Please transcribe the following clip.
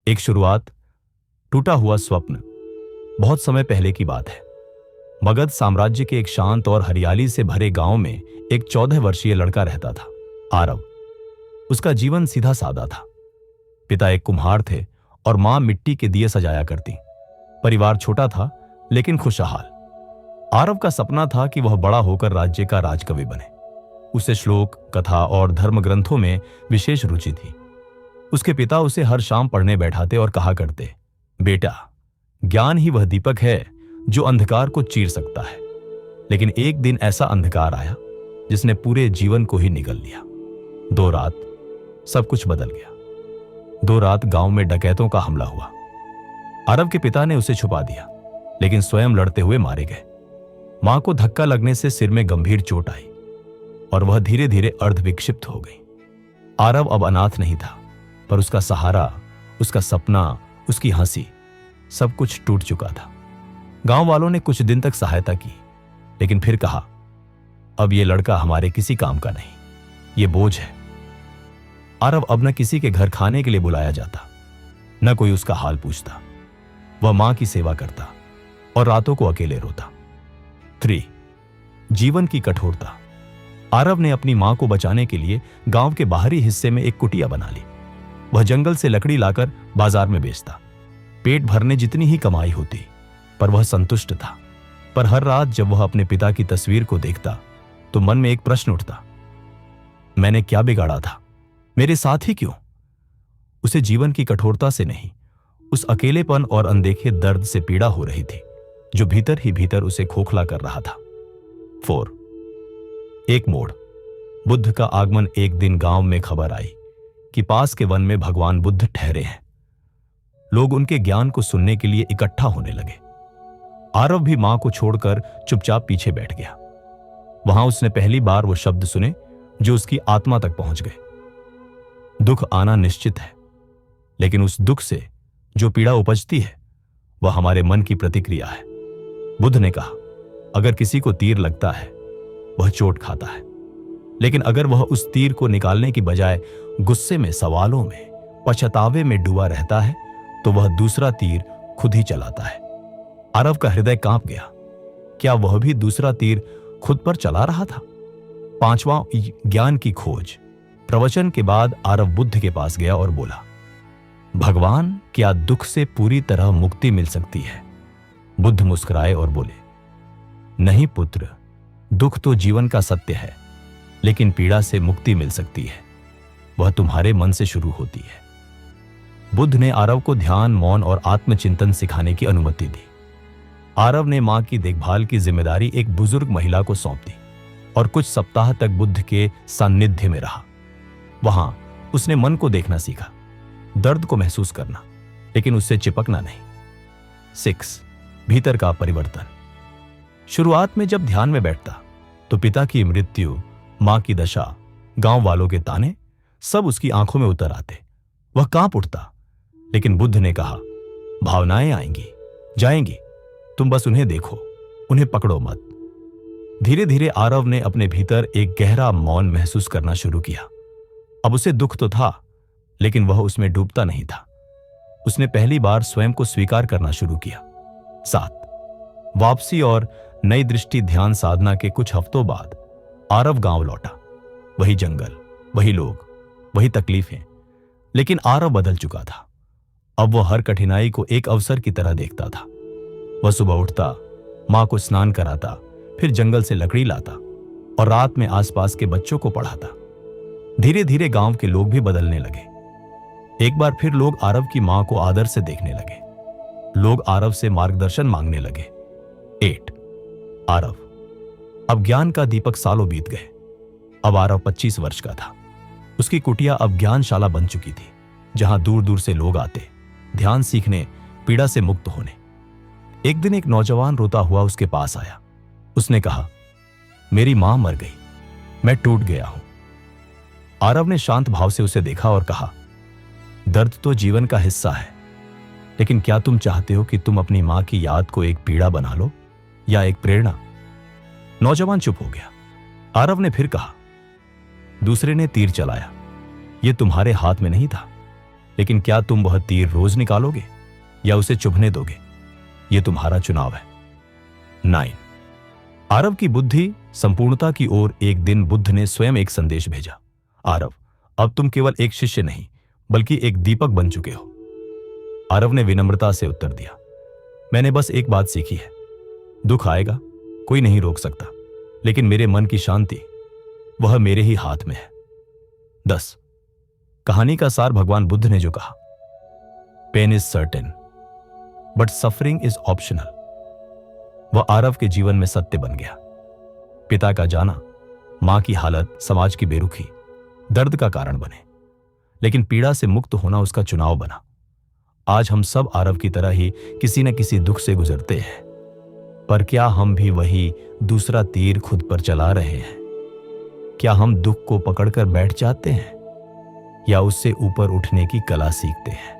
एक शुरुआत, टूटा हुआ स्वप्न। बहुत समय पहले की बात है। मगध साम्राज्य के एक शांत और हरियाली से भरे गांव में एक 14 वर्षीय लड़का रहता था, आरव। उसका जीवन सीधा सादा था। पिता एक कुम्हार थे और मां मिट्टी के दिए सजाया करती। परिवार छोटा था लेकिन खुशहाल। आरव का सपना था कि वह बड़ा होकर राज्य का राजकवि बने। उसे श्लोक, कथा और धर्म ग्रंथों में विशेष रुचि थी। उसके पिता उसे हर शाम पढ़ने बैठाते और कहा करते, बेटा, ज्ञान ही वह दीपक है जो अंधकार को चीर सकता है। लेकिन एक दिन ऐसा अंधकार आया जिसने पूरे जीवन को ही निगल लिया। 2 रात सब कुछ बदल गया। 2 रात गांव में डकैतों का हमला हुआ। आरव के पिता ने उसे छुपा दिया, लेकिन स्वयं लड़ते हुए मारे गए। मां को धक्का लगने से सिर में गंभीर चोट आई और वह धीरे धीरे अर्धविक्षिप्त हो गई। आरव अब अनाथ नहीं था, पर उसका सहारा, उसका सपना, उसकी हंसी, सब कुछ टूट चुका था। गांव वालों ने कुछ दिन तक सहायता की, लेकिन फिर कहा, अब यह लड़का हमारे किसी काम का नहीं, ये बोझ है। आरव अब न किसी के घर खाने के लिए बुलाया जाता, न कोई उसका हाल पूछता। वह मां की सेवा करता और रातों को अकेले रोता। 3. जीवन की कठोरता। आरव ने अपनी मां को बचाने के लिए गांव के बाहरी हिस्से में एक कुटिया बना ली। वह जंगल से लकड़ी लाकर बाजार में बेचता। पेट भरने जितनी ही कमाई होती, पर वह संतुष्ट था। पर हर रात जब वह अपने पिता की तस्वीर को देखता तो मन में एक प्रश्न उठता, मैंने क्या बिगाड़ा था? मेरे साथ ही क्यों? उसे जीवन की कठोरता से नहीं, उस अकेलेपन और अनदेखे दर्द से पीड़ा हो रही थी जो भीतर ही भीतर उसे खोखला कर रहा था। 4. एक मोड़। बुद्ध का आगमन। एक दिन गांव में खबर आई कि पास के वन में भगवान बुद्ध ठहरे हैं। लोग उनके ज्ञान को सुनने के लिए इकट्ठा होने लगे। आरव भी मां को छोड़कर चुपचाप पीछे बैठ गया। वहां उसने पहली बार वो शब्द सुने जो उसकी आत्मा तक पहुंच गए। दुख आना निश्चित है, लेकिन उस दुख से जो पीड़ा उपजती है वह हमारे मन की प्रतिक्रिया है। बुद्ध ने कहा, अगर किसी को तीर लगता है वह चोट खाता है, लेकिन अगर वह उस तीर को निकालने की बजाय गुस्से में, सवालों में, पछतावे में डूबा रहता है तो वह दूसरा तीर खुद ही चलाता है। आरव का हृदय कांप गया। क्या वह भी दूसरा तीर खुद पर चला रहा था? 5वां, ज्ञान की खोज। प्रवचन के बाद आरव बुद्ध के पास गया और बोला, भगवान, क्या दुख से पूरी तरह मुक्ति मिल सकती है? बुद्ध मुस्कुराए और बोले, नहीं पुत्र, दुख तो जीवन का सत्य है, लेकिन पीड़ा से मुक्ति मिल सकती है। वह तुम्हारे मन से शुरू होती है। बुद्ध ने आरव को ध्यान, मौन और आत्मचिंतन सिखाने की अनुमति दी। आरव ने मां की देखभाल की जिम्मेदारी एक बुजुर्ग महिला को सौंप दी और कुछ सप्ताह तक बुद्ध के सान्निध्य में रहा। वहां उसने मन को देखना सीखा, दर्द को महसूस करना, लेकिन उससे चिपकना नहीं। 6. भीतर का परिवर्तन। शुरुआत में जब ध्यान में बैठता तो पिता की मृत्यु, मां की दशा, गांव वालों के ताने सब उसकी आंखों में उतर आते। वह कांप उठता, लेकिन बुद्ध ने कहा, भावनाएं आएंगी, जाएंगी, तुम बस उन्हें देखो, उन्हें पकड़ो मत। धीरे धीरे आरव ने अपने भीतर एक गहरा मौन महसूस करना शुरू किया। अब उसे दुख तो था, लेकिन वह उसमें डूबता नहीं था। उसने पहली बार स्वयं को स्वीकार करना शुरू किया। 7. वापसी और नई दृष्टि। ध्यान साधना के कुछ हफ्तों बाद आरव गांव लौटा। वही जंगल, वही लोग, वही तकलीफें, लेकिन आरव बदल चुका था। अब वह हर कठिनाई को एक अवसर की तरह देखता था। वह सुबह उठता, मां को स्नान कराता, फिर जंगल से लकड़ी लाता और रात में आसपास के बच्चों को पढ़ाता। धीरे धीरे गांव के लोग भी बदलने लगे। एक बार फिर लोग आरव की मां को आदर से देखने लगे। लोग आरव से मार्गदर्शन मांगने लगे। 8. आरव। अब ज्ञान का दीपक सालों बीत गए। अब आरव 25 वर्ष का था। उसकी कुटिया अब ज्ञानशाला बन चुकी थी, जहां दूर दूर से लोग आते, ध्यान सीखने, पीड़ा से मुक्त होने। एक दिन एक नौजवान रोता हुआ उसके पास आया। उसने कहा, मेरी मां मर गई, मैं टूट गया हूं। आरव ने शांत भाव से उसे देखा और कहा, दर्द तो जीवन का हिस्सा है, लेकिन क्या तुम चाहते हो कि तुम अपनी मां की याद को एक पीड़ा बना लो या एक प्रेरणा? नौजवान चुप हो गया। आरव ने फिर कहा, दूसरे ने तीर चलाया, यह तुम्हारे हाथ में नहीं था, लेकिन क्या तुम वह तीर रोज निकालोगे या उसे चुभने दोगे? यह तुम्हारा चुनाव है। 9। आरव की बुद्धि संपूर्णता की ओर। एक दिन बुद्ध ने स्वयं एक संदेश भेजा, आरव, अब तुम केवल एक शिष्य नहीं बल्कि एक दीपक बन चुके हो। आरव ने विनम्रता से उत्तर दिया, मैंने बस एक बात सीखी है, दुख आएगा, कोई नहीं रोक सकता, लेकिन मेरे मन की शांति वह मेरे ही हाथ में है। 10। कहानी का सार भगवान बुद्ध ने जो कहा, pain is certain but suffering is optional, वह आरव के जीवन में सत्य बन गया। पिता का जाना, मां की हालत, समाज की बेरुखी दर्द का कारण बने, लेकिन पीड़ा से मुक्त होना उसका चुनाव बना। आज हम सब आरव की तरह ही किसी न किसी दुख से गुजरते हैं, पर क्या हम भी वही दूसरा तीर खुद पर चला रहे हैं? क्या हम दुख को पकड़कर बैठ जाते हैं या उससे ऊपर उठने की कला सीखते हैं?